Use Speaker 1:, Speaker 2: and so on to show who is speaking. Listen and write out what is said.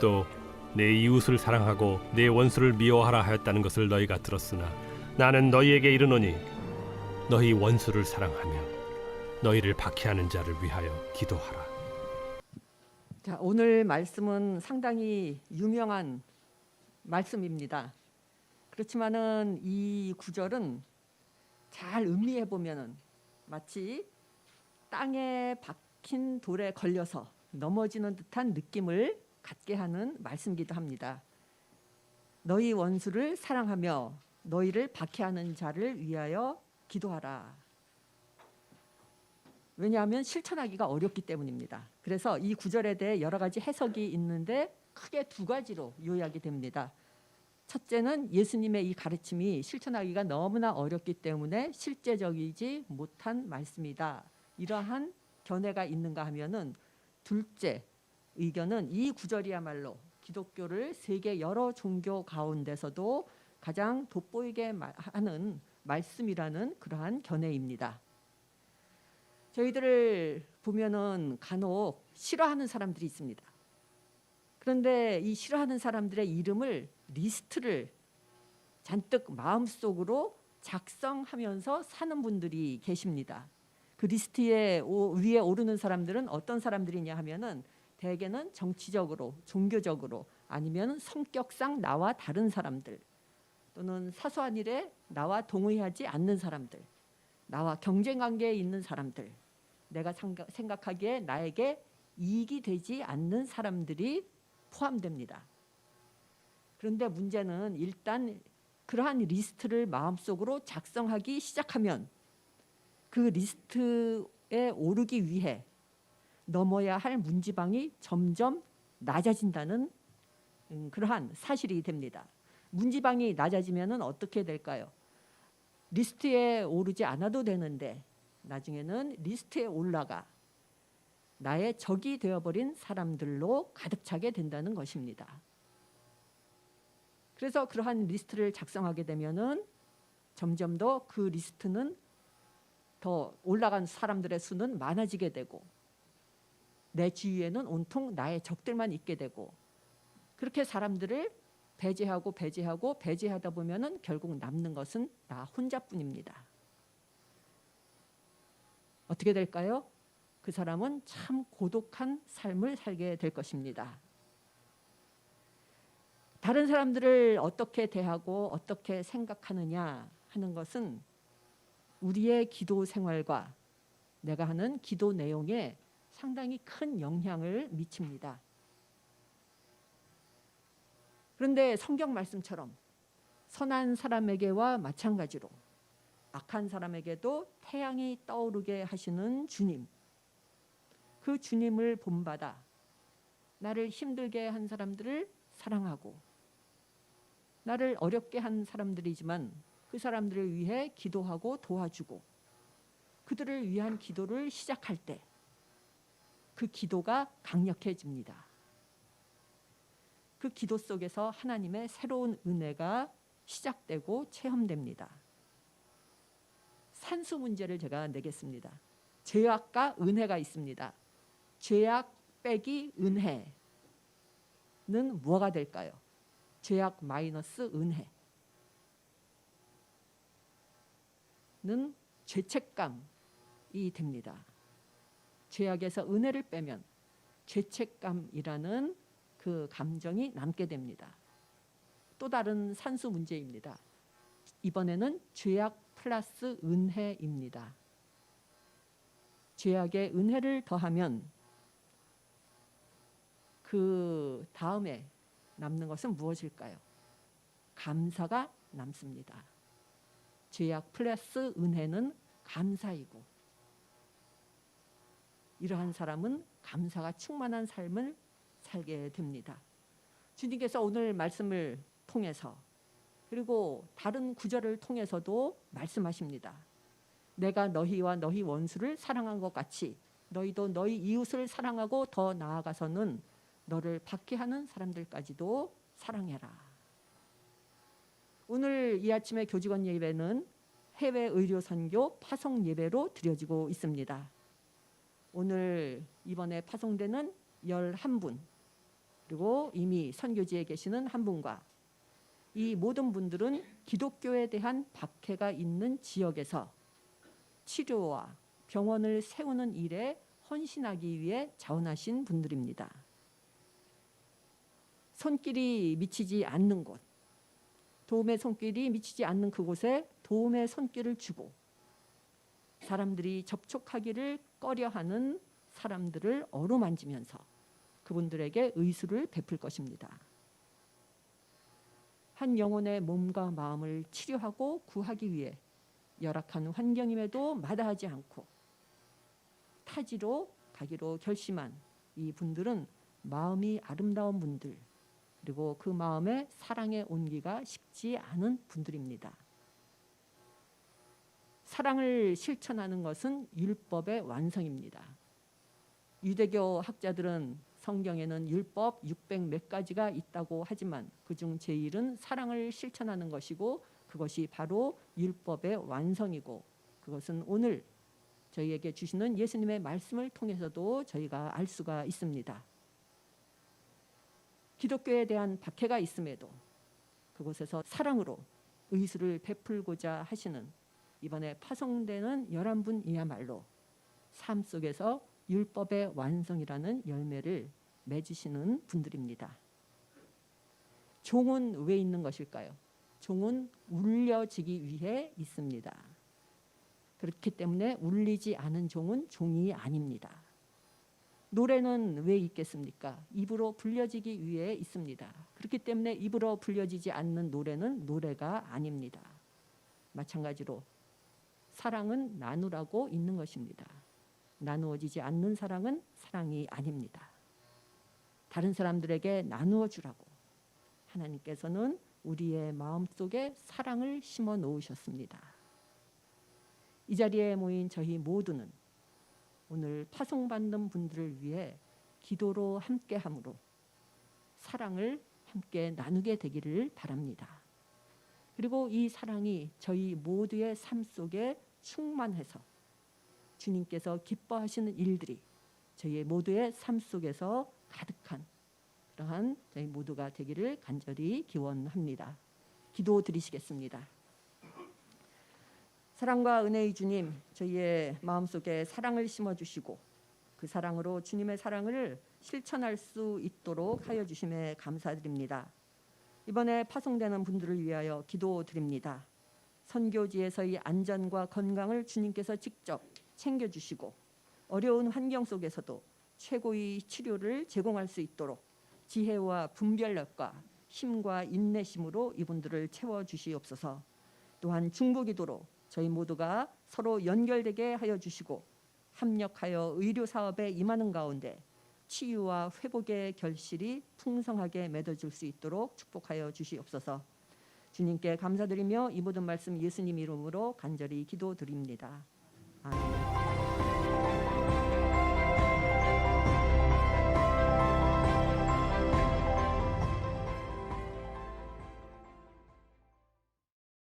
Speaker 1: 또 내 이웃을 사랑하고 내 원수를 미워하라 하였다는 것을 너희가 들었으나 나는 너희에게 이르노니 너희 원수를 사랑하며 너희를 박해하는 자를 위하여 기도하라.
Speaker 2: 자, 오늘 말씀은 상당히 유명한 말씀입니다. 그렇지만은 이 구절은 잘 음미해 보면은 마치 땅에 박힌 돌에 걸려서 넘어지는 듯한 느낌을 갖게 하는 말씀이기도 합니다. 너희 원수를 사랑하며 너희를 박해하는 자를 위하여 기도하라. 왜냐하면 실천하기가 어렵기 때문입니다. 그래서 이 구절에 대해 여러 가지 해석이 있는데 크게 두 가지로 요약이 됩니다. 첫째는 예수님의 이 가르침이 실천하기가 너무나 어렵기 때문에 실제적이지 못한 말씀이다. 이러한 견해가 있는가 하면은, 둘째 의견은 이 구절이야말로 기독교를 세계 여러 종교 가운데서도 가장 돋보이게 하는 말씀이라는 그러한 견해입니다. 저희들을 보면은 간혹 싫어하는 사람들이 있습니다. 그런데 이 싫어하는 사람들의 이름을 리스트를 잔뜩 마음속으로 작성하면서 사는 분들이 계십니다. 그 리스트에 위에 오르는 사람들은 어떤 사람들이냐 하면은 대개는 정치적으로, 종교적으로, 아니면 성격상 나와 다른 사람들, 또는 사소한 일에 나와 동의하지 않는 사람들, 나와 경쟁 관계에 있는 사람들, 내가 생각하기에 나에게 이익이 되지 않는 사람들이 포함됩니다. 그런데 문제는 일단 그러한 리스트를 마음속으로 작성하기 시작하면 그 리스트에 오르기 위해 넘어야 할 문지방이 점점 낮아진다는 그러한 사실이 됩니다. 문지방이 낮아지면 어떻게 될까요? 리스트에 오르지 않아도 되는데 나중에는 리스트에 올라가 나의 적이 되어버린 사람들로 가득 차게 된다는 것입니다. 그래서 그러한 리스트를 작성하게 되면은 점점 더 그 리스트는 더 올라간 사람들의 수는 많아지게 되고 내 주위에는 온통 나의 적들만 있게 되고, 그렇게 사람들을 배제하다 보면은 결국 남는 것은 나 혼자뿐입니다. 어떻게 될까요? 그 사람은 참 고독한 삶을 살게 될 것입니다. 다른 사람들을 어떻게 대하고 어떻게 생각하느냐 하는 것은 우리의 기도 생활과 내가 하는 기도 내용에 상당히 큰 영향을 미칩니다. 그런데 성경 말씀처럼 선한 사람에게와 마찬가지로 악한 사람에게도 태양이 떠오르게 하시는 주님, 그 주님을 본받아 나를 힘들게 한 사람들을 사랑하고 나를 어렵게 한 사람들이지만 그 사람들을 위해 기도하고 도와주고 그들을 위한 기도를 시작할 때 그 기도가 강력해집니다. 그 기도 속에서 하나님의 새로운 은혜가 시작되고 체험됩니다. 산수 문제를 제가 내겠습니다. 죄악과 은혜가 있습니다. 죄악 빼기 은혜는 뭐가 될까요? 죄악 마이너스 은혜는 죄책감이 됩니다. 죄악에서 은혜를 빼면 죄책감이라는 그 감정이 남게 됩니다. 또 다른 산수 문제입니다. 이번에는 죄악 플러스 은혜입니다. 죄악에 은혜를 더하면 그 다음에 남는 것은 무엇일까요? 감사가 남습니다. 죄악 플러스 은혜는 감사이고, 이러한 사람은 감사가 충만한 삶을 살게 됩니다. 주님께서 오늘 말씀을 통해서 그리고 다른 구절을 통해서도 말씀하십니다. 내가 너희와 너희 원수를 사랑한 것 같이 너희도 너희 이웃을 사랑하고 더 나아가서는 너를 박해하는 사람들까지도 사랑해라. 오늘 이 아침의 교직원 예배는 해외 의료 선교 파송 예배로 드려지고 있습니다. 오늘 이번에 파송되는 11분, 그리고 이미 선교지에 계시는 한 분과 이 모든 분들은 기독교에 대한 박해가 있는 지역에서 치료와 병원을 세우는 일에 헌신하기 위해 자원하신 분들입니다. 손길이 미치지 않는 곳, 도움의 손길이 미치지 않는 그곳에 도움의 손길을 주고 사람들이 접촉하기를 꺼려하는 사람들을 어루만지면서 그분들에게 의술을 베풀 것입니다. 한 영혼의 몸과 마음을 치료하고 구하기 위해 열악한 환경임에도 마다하지 않고 타지로 가기로 결심한 이 분들은 마음이 아름다운 분들, 그리고 그 마음에 사랑의 온기가 식지 않은 분들입니다. 사랑을 실천하는 것은 율법의 완성입니다. 유대교 학자들은 성경에는 율법 600몇 가지가 있다고 하지만 그중 제일은 사랑을 실천하는 것이고 그것이 바로 율법의 완성이고 그것은 오늘 저희에게 주시는 예수님의 말씀을 통해서도 저희가 알 수가 있습니다. 기독교에 대한 박해가 있음에도 그곳에서 사랑으로 의술을 베풀고자 하시는 이번에 파송되는 11분이야말로 삶 속에서 율법의 완성이라는 열매를 맺으시는 분들입니다. 종은 왜 있는 것일까요? 종은 울려지기 위해 있습니다. 그렇기 때문에 울리지 않은 종은 종이 아닙니다. 노래는 왜 있겠습니까? 입으로 불려지기 위해 있습니다. 그렇기 때문에 입으로 불려지지 않는 노래는 노래가 아닙니다. 마찬가지로 사랑은 나누라고 있는 것입니다. 나누어지지 않는 사랑은 사랑이 아닙니다. 다른 사람들에게 나누어 주라고 하나님께서는 우리의 마음속에 사랑을 심어 놓으셨습니다. 이 자리에 모인 저희 모두는 오늘 파송받는 분들을 위해 기도로 함께함으로 사랑을 함께 나누게 되기를 바랍니다. 그리고 이 사랑이 저희 모두의 삶 속에 충만해서 주님께서 기뻐하시는 일들이 저희 모두의 삶 속에서 가득한 그러한 저희 모두가 되기를 간절히 기원합니다. 기도 드리시겠습니다. 사랑과 은혜의 주님, 저희의 마음속에 사랑을 심어주시고 그 사랑으로 주님의 사랑을 실천할 수 있도록 하여 주심에 감사드립니다. 이번에 파송되는 분들을 위하여 기도드립니다. 선교지에서의 안전과 건강을 주님께서 직접 챙겨주시고 어려운 환경 속에서도 최고의 치료를 제공할 수 있도록 지혜와 분별력과 힘과 인내심으로 이분들을 채워주시옵소서. 또한 중보기도로 저희 모두가 서로 연결되게 하여 주시고 합력하여 의료사업에 임하는 가운데 치유와 회복의 결실이 풍성하게 맺어질 수 있도록 축복하여 주시옵소서. 주님께 감사드리며 이 모든 말씀 예수님 이름으로 간절히 기도드립니다. 아멘.